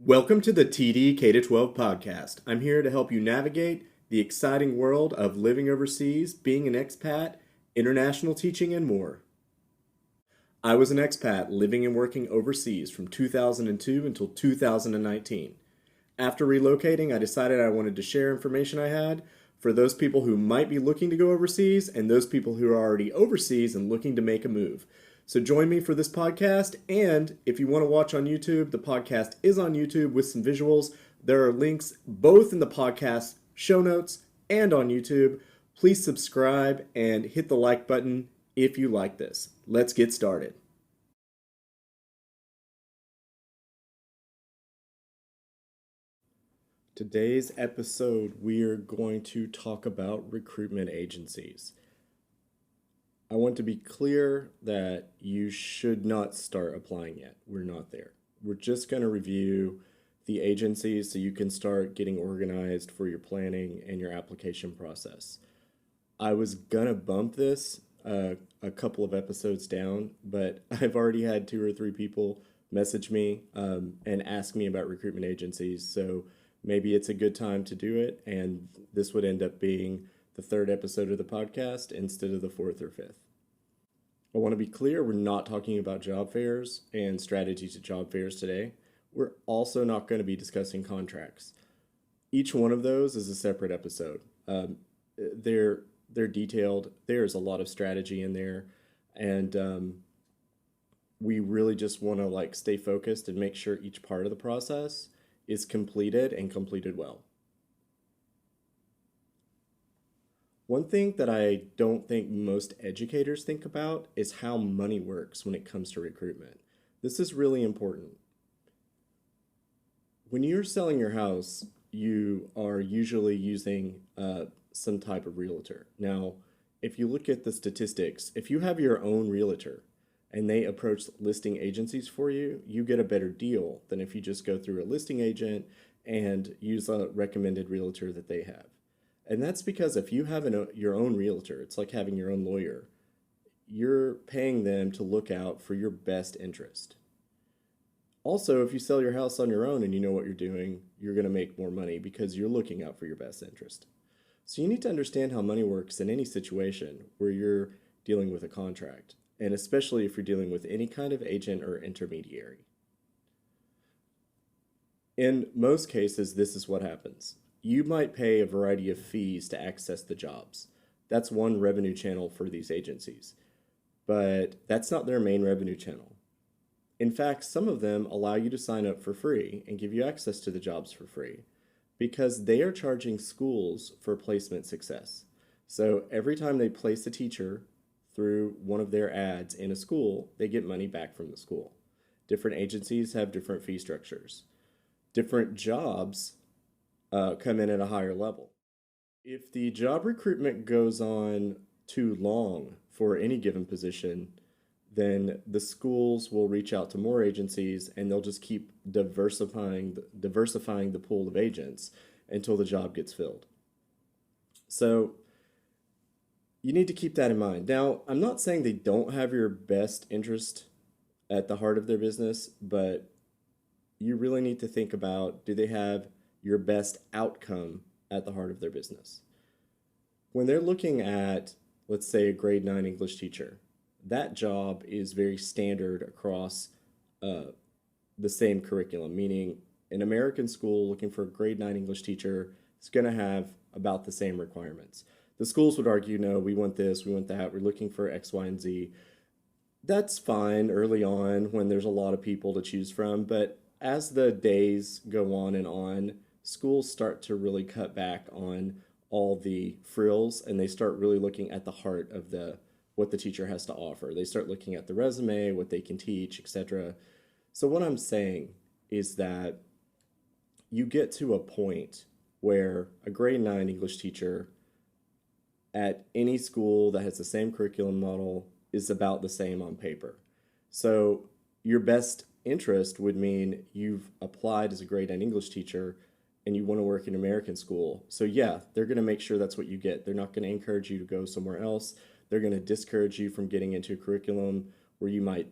Welcome to the TD K-12 podcast. I'm here to help you navigate the exciting world of living overseas, being an expat, international teaching, and more. I was an expat living and working overseas from 2002 until 2019. After relocating, I decided I wanted to share information I had for those people who might be looking to go overseas and those people who are already overseas and looking to make a move. So join me for this podcast, and if you want to watch on YouTube, the podcast is on YouTube with some visuals. There are links both in the podcast show notes and on YouTube. Please subscribe and hit the like button if you like this. Let's get started. Today's episode, we are going to talk about recruitment agencies. I want to be clear that you should not start applying yet. We're not there. We're just going to review the agencies so you can start getting organized for your planning and your application process. I was going to bump this a couple of episodes down, but I've already had 2 or 3 people message me and ask me about recruitment agencies. So maybe it's a good time to do it, and this would end up being the 3rd episode of the podcast instead of the 4th or 5th. I want to be clear, we're not talking about job fairs and strategies at job fairs today. We're also not going to be discussing contracts. Each one of those is a separate episode. They're detailed. There's a lot of strategy in there, and we really just want to stay focused and make sure each part of the process is completed and completed well. One thing that I don't think most educators think about is how money works when it comes to recruitment. This is really important. When you're selling your house, you are usually using some type of realtor. Now, if you look at the statistics, if you have your own realtor and they approach listing agencies for you, you get a better deal than if you just go through a listing agent and use a recommended realtor that they have. And that's because if you have your own realtor, it's like having your own lawyer. You're paying them to look out for your best interest. Also, if you sell your house on your own and you know what you're doing, you're going to make more money because you're looking out for your best interest. So you need to understand how money works in any situation where you're dealing with a contract, and especially if you're dealing with any kind of agent or intermediary. In most cases, this is what happens. You might pay a variety of fees to access the jobs. That's one revenue channel for these agencies. But that's not their main revenue channel. In fact, some of them allow you to sign up for free and give you access to the jobs for free because they are charging schools for placement success. So every time they place a teacher through one of their ads in a school, they get money back from the school. Different agencies have different fee structures. Different jobs come in at a higher level. If the job recruitment goes on too long for any given position, then the schools will reach out to more agencies and they'll just keep diversifying the pool of agents until the job gets filled. So you need to keep that in mind. Now, I'm not saying they don't have your best interest at the heart of their business, but you really need to think about, do they have your best outcome at the heart of their business? When they're looking at, let's say, a grade 9 English teacher, that job is very standard across the same curriculum, meaning an American school looking for a grade 9 English teacher is going to have about the same requirements. The schools would argue, no, we want this, we want that, we're looking for X, Y, and Z. That's fine early on when there's a lot of people to choose from, but as the days go on, schools start to really cut back on all the frills, and they start really looking at the heart of what the teacher has to offer. They start looking at the resume, what they can teach, etc. So what I'm saying is that you get to a point where a grade 9 English teacher at any school that has the same curriculum model is about the same on paper. So your best interest would mean you've applied as a grade 9 English teacher and you want to work in American school. So yeah, they're going to make sure that's what you get. They're not going to encourage you to go somewhere else. They're going to discourage you from getting into a curriculum where you might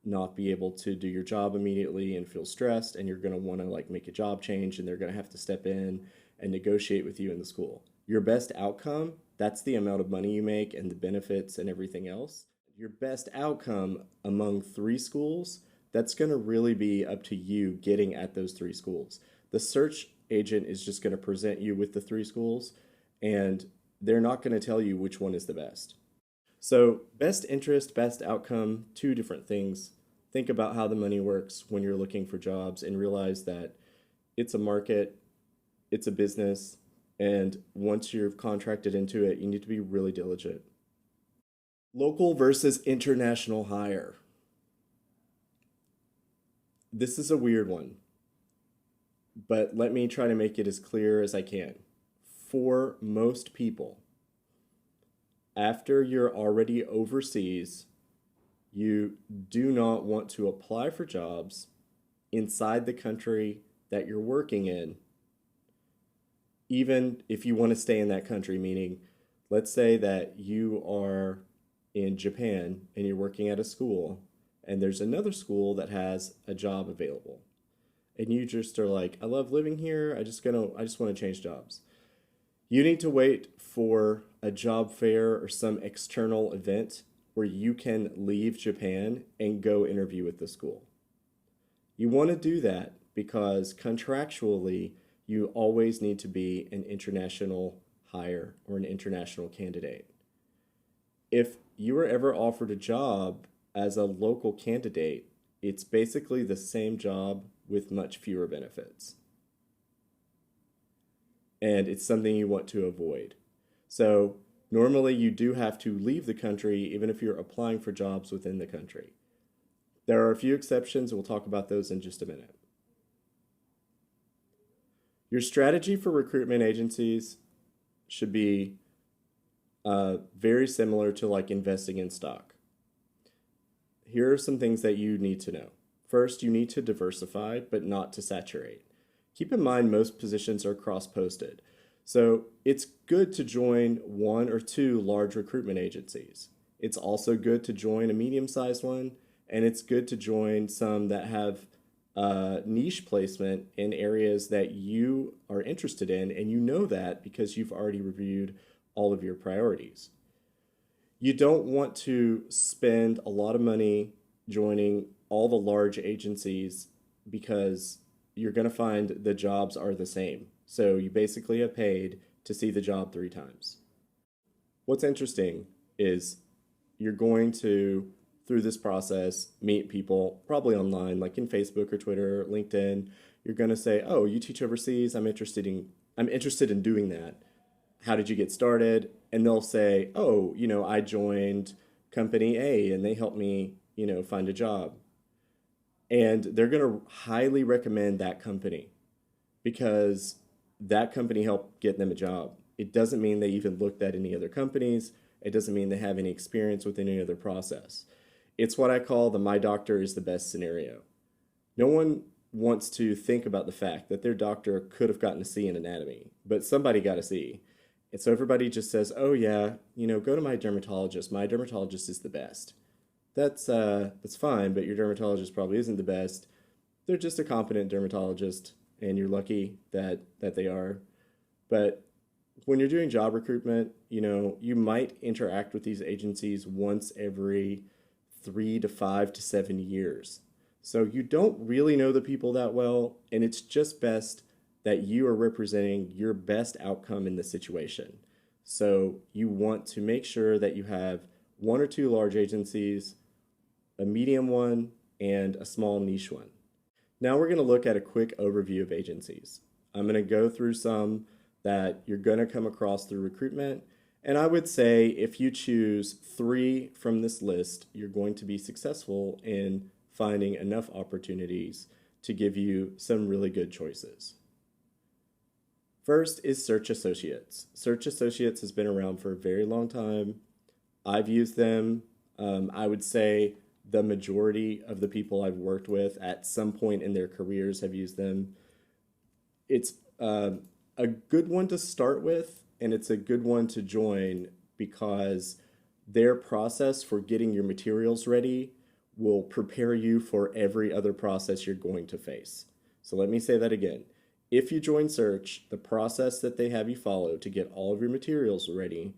not be able to do your job immediately and feel stressed, and you're going to want to like make a job change, and they're going to have to step in and negotiate with you in the school. Your best outcome, that's the amount of money you make and the benefits and everything else. Your best outcome among three schools, that's going to really be up to you getting at those three schools. The search agent is just going to present you with the three schools, and they're not going to tell you which one is the best. So, best interest, best outcome, two different things. Think about how the money works when you're looking for jobs and realize that it's a market, it's a business, and once you're contracted into it, you need to be really diligent. Local versus international hire. This is a weird one, but let me try to make it as clear as I can. For most people, after you're already overseas, you do not want to apply for jobs inside the country that you're working in, even if you want to stay in that country. Meaning, let's say that you are in Japan and you're working at a school, and there's another school that has a job available. And you just are like, I love living here. I just want to change jobs. You need to wait for a job fair or some external event where you can leave Japan and go interview with the school. You want to do that because contractually, you always need to be an international hire or an international candidate. If you were ever offered a job as a local candidate, it's basically the same job with much fewer benefits. And it's something you want to avoid. So normally you do have to leave the country even if you're applying for jobs within the country. There are a few exceptions. We'll talk about those in just a minute. Your strategy for recruitment agencies should be very similar to like investing in stock. Here are some things that you need to know. First, you need to diversify, but not to saturate. Keep in mind most positions are cross-posted. So it's good to join one or two large recruitment agencies. It's also good to join a medium-sized one, and it's good to join some that have niche placement in areas that you are interested in, and you know that because you've already reviewed all of your priorities. You don't want to spend a lot of money joining all the large agencies because you're going to find the jobs are the same. So you basically have paid to see the job 3 times. What's interesting is you're going to, through this process, meet people probably online, like in Facebook or Twitter, or LinkedIn. You're going to say, "Oh, you teach overseas. I'm interested in doing that. How did you get started?" And they'll say, "Oh, I joined company A and they helped me, find a job." And they're going to highly recommend that company because that company helped get them a job. It doesn't mean they even looked at any other companies. It doesn't mean they have any experience with any other process. It's what I call the "my doctor is the best" scenario. No one wants to think about the fact that their doctor could have gotten a C in anatomy, but somebody got a C. And so everybody just says, "Oh yeah, go to my dermatologist. My dermatologist is the best." That's fine, but your dermatologist probably isn't the best. They're just a competent dermatologist, and you're lucky that they are. But when you're doing job recruitment, you might interact with these agencies once every 3 to 5 to 7 years. So you don't really know the people that well, and it's just best that you are representing your best outcome in the situation. So you want to make sure that you have 1 or 2 large agencies, a medium one, and a small niche one. Now we're going to look at a quick overview of agencies. I'm going to go through some that you're going to come across through recruitment, and I would say if you choose 3 from this list, you're going to be successful in finding enough opportunities to give you some really good choices. First is Search Associates. Search Associates has been around for a very long time. I've used them. I would say the majority of the people I've worked with at some point in their careers have used them. It's a good one to start with, and it's a good one to join because their process for getting your materials ready will prepare you for every other process you're going to face. So let me say that again. If you join Search, the process that they have you follow to get all of your materials ready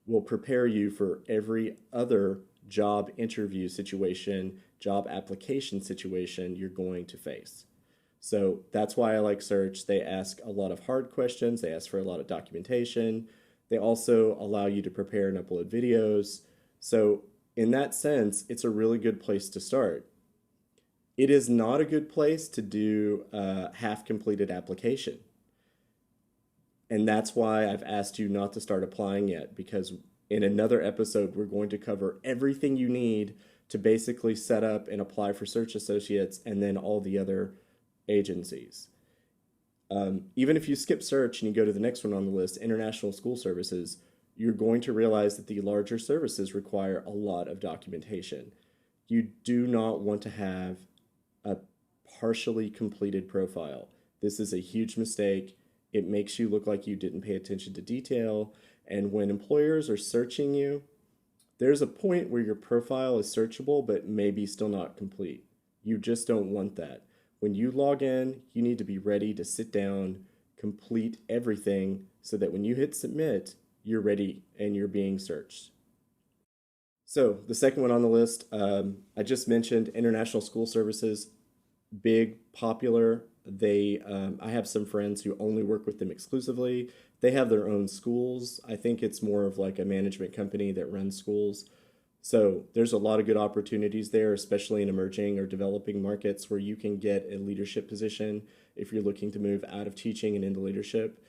will prepare you for every other job interview situation, job application situation you're going to face. So that's why I like Search. They ask a lot of hard questions, they ask for a lot of documentation. They also allow you to prepare and upload videos. So, in that sense, it's a really good place to start. It is not a good place to do a half completed application. And that's why I've asked you not to start applying yet, because in another episode, we're going to cover everything you need to basically set up and apply for Search Associates and then all the other agencies. Even if you skip Search and you go to the next one on the list, International School Services, you're going to realize that the larger services require a lot of documentation. You do not want to have a partially completed profile. This is a huge mistake. It makes you look like you didn't pay attention to detail. And when employers are searching you, there's a point where your profile is searchable, but maybe still not complete. You just don't want that. When you log in, you need to be ready to sit down, complete everything so that when you hit submit, you're ready and you're being searched. So the second one on the list, I just mentioned International School Services, big, popular. I have some friends who only work with them exclusively. They have their own schools. I think it's more of like a management company that runs schools. So there's a lot of good opportunities there, especially in emerging or developing markets where you can get a leadership position if you're looking to move out of teaching and into leadership.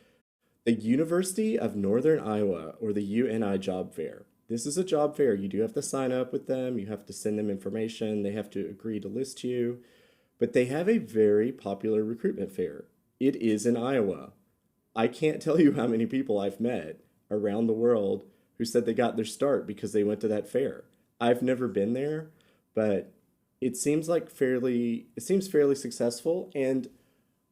The University of Northern Iowa, or the UNI Job Fair. This is a job fair. You do have to sign up with them. You have to send them information. They have to agree to list you. But they have a very popular recruitment fair. It is in Iowa. I can't tell you how many people I've met around the world who said they got their start because they went to that fair. I've never been there, but it seems fairly successful. And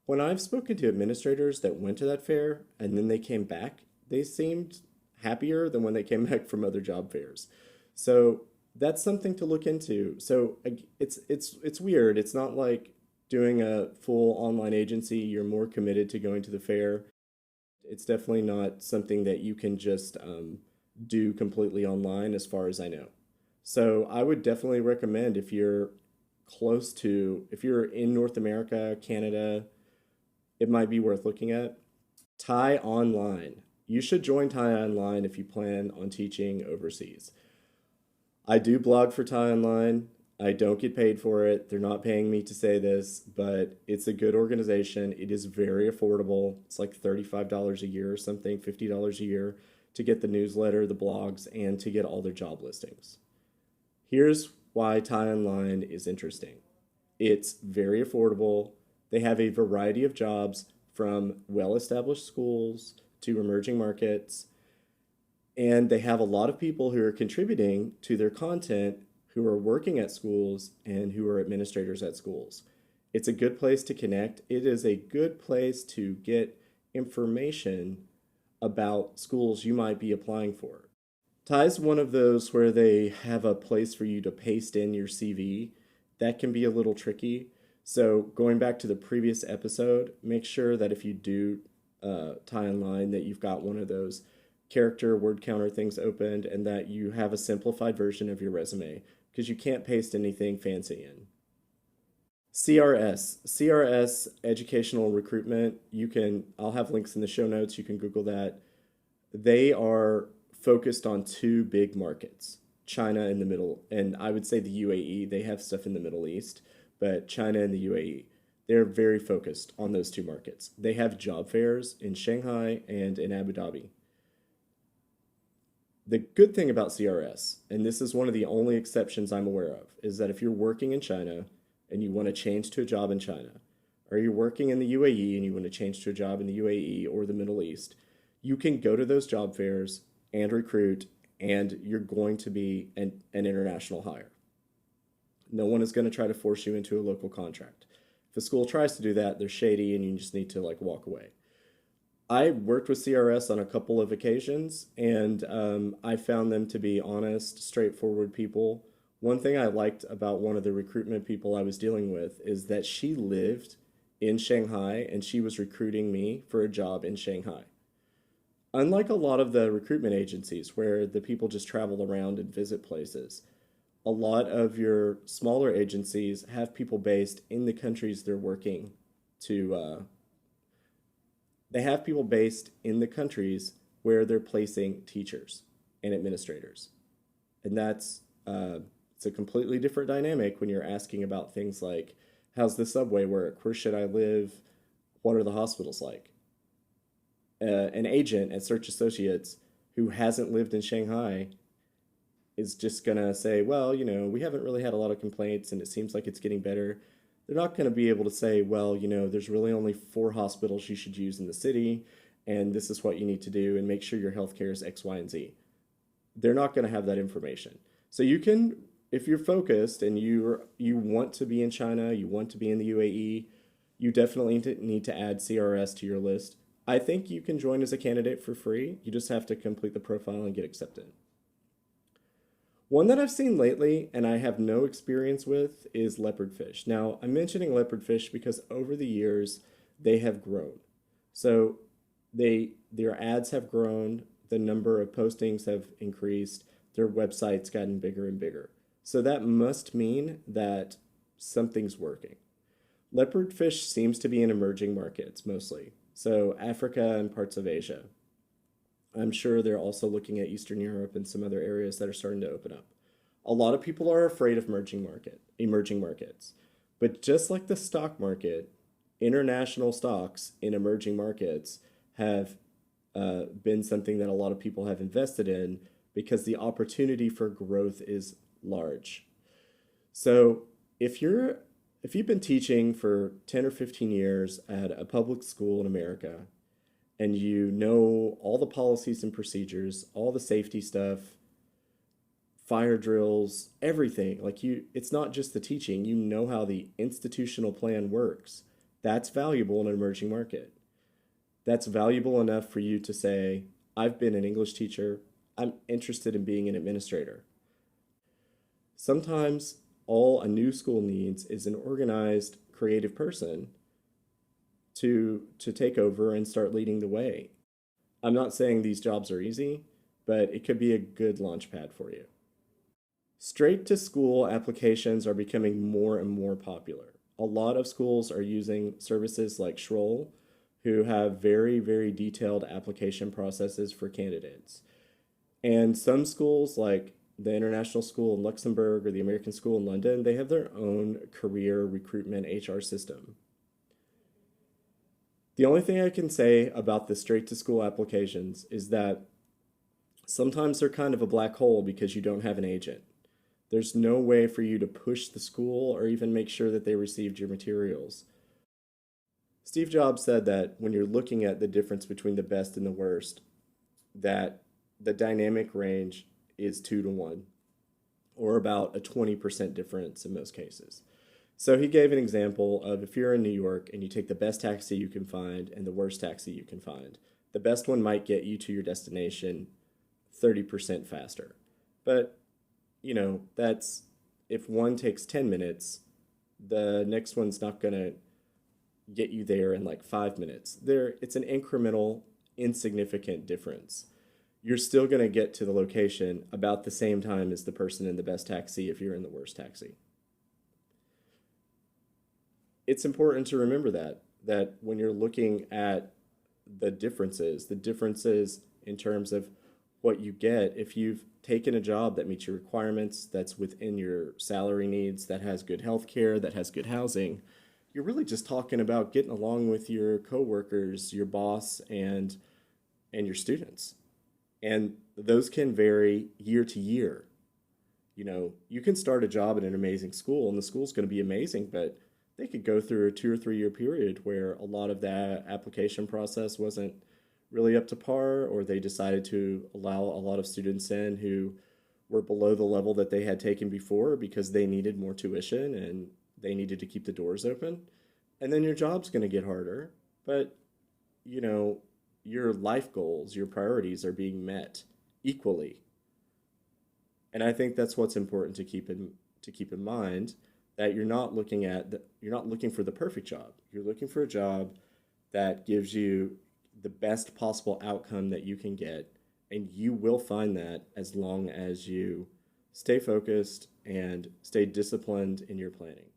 when I've spoken to administrators that went to that fair and then they came back, they seemed happier than when they came back from other job fairs. So that's something to look into. So it's weird. It's not like doing a full online agency. You're more committed to going to the fair. It's definitely not something that you can just do completely online, as far as I know. So I would definitely recommend, if you're in North America, Canada, it might be worth looking at. Thai Online. You should join Thai Online if you plan on teaching overseas. I do blog for Thai Online. I don't get paid for it. They're not paying me to say this, but it's a good organization. It is very affordable. It's like $35 a year or something, $50 a year to get the newsletter, the blogs, and to get all their job listings. Here's why Thai Online is interesting. It's very affordable. They have a variety of jobs, from well-established schools to emerging markets. And they have a lot of people who are contributing to their content who are working at schools and who are administrators at schools. It's a good place to connect. It is a good place to get information about schools you might be applying for. Thai's one of those where they have a place for you to paste in your CV. That can be a little tricky. So going back to the previous episode, make sure that if you do Thai Online, that you've got one of those character word counter things opened and that you have a simplified version of your resume, because you can't paste anything fancy in. CRS, Educational Recruitment. I'll have links in the show notes. You can Google that. They are focused on two big markets, China and and I would say the UAE. They have stuff in the Middle East, but China and the UAE, they're very focused on those two markets. They have job fairs in Shanghai and in Abu Dhabi. The good thing about CRS, and this is one of the only exceptions I'm aware of, is that if you're working in China and you want to change to a job in China, or you're working in the UAE and you want to change to a job in the UAE or the Middle East, you can go to those job fairs and recruit, and you're going to be an international hire. No one is going to try to force you into a local contract. If a school tries to do that, they're shady and you just need to walk away. I worked with CRS on a couple of occasions, and I found them to be honest, straightforward people One thing I liked about one of the recruitment people I was dealing with is that she lived in Shanghai and she was recruiting me for a job in Shanghai. Unlike a lot of the recruitment agencies where the people just travel around and visit places, a lot of your smaller agencies have people based in the countries they're working to, they have people based in the countries where they're placing teachers and administrators. And it's a completely different dynamic when you're asking about things like, how's the subway work? Where should I live? What are the hospitals like? An agent at Search Associates who hasn't lived in Shanghai is just going to say, well, we haven't really had a lot of complaints and it seems like it's getting better. They're not going to be able to say, well, there's really only 4 hospitals you should use in the city, and this is what you need to do, and make sure your healthcare is X, Y, and Z. They're not going to have that information. So you can, if you're focused and you want to be in China, you want to be in the UAE, you definitely need to add CRS to your list. I think you can join as a candidate for free. You just have to complete the profile and get accepted. One that I've seen lately and I have no experience with is leopard fish. Now, I'm mentioning leopard fish because over the years they have grown. So their ads have grown, the number of postings have increased, their website's gotten bigger and bigger. So that must mean that something's working. Leopard fish seems to be in emerging markets mostly. So Africa and parts of Asia. I'm sure they're also looking at Eastern Europe and some other areas that are starting to open up. A lot of people are afraid of emerging markets. But just like the stock market, international stocks in emerging markets have been something that a lot of people have invested in because the opportunity for growth is large. So if you've been teaching for 10 or 15 years at a public school in America, and you know all the policies and procedures, all the safety stuff, fire drills, everything. It's not just the teaching, you know how the institutional plan works. That's valuable in an emerging market. That's valuable enough for you to say, I've been an English teacher, I'm interested in being an administrator. Sometimes all a new school needs is an organized, creative person to take over and start leading the way. I'm not saying these jobs are easy, but it could be a good launch pad for you. Straight to school applications are becoming more and more popular. A lot of schools are using services like Schroll, who have very, very detailed application processes for candidates. And some schools, like the International School in Luxembourg or the American School in London, they have their own career recruitment HR system. The only thing I can say about the straight to school applications is that sometimes they're kind of a black hole because you don't have an agent. There's no way for you to push the school or even make sure that they received your materials. Steve Jobs said that when you're looking at the difference between the best and the worst, that the dynamic range is 2 to 1, or about a 20% difference in most cases. So he gave an example of if you're in New York and you take the best taxi you can find and the worst taxi you can find, the best one might get you to your destination 30% faster. But, that's if one takes 10 minutes, the next one's not going to get you there in like 5 minutes. It's an incremental, insignificant difference. You're still going to get to the location about the same time as the person in the best taxi if you're in the worst taxi. It's important to remember that when you're looking at the differences in terms of what you get, if you've taken a job that meets your requirements, that's within your salary needs, that has good health care, that has good housing, you're really just talking about getting along with your coworkers, your boss, and your students. And those can vary year to year. You can start a job at an amazing school and the school's going to be amazing, but they could go through a 2 or 3 year period where a lot of that application process wasn't really up to par, or they decided to allow a lot of students in who were below the level that they had taken before because they needed more tuition and they needed to keep the doors open. And then your job's going to get harder, but your life goals, your priorities are being met equally. And I think that's what's important to keep in mind, that you're not looking for the perfect job. You're looking for a job that gives you the best possible outcome that you can get, and you will find that as long as you stay focused and stay disciplined in your planning.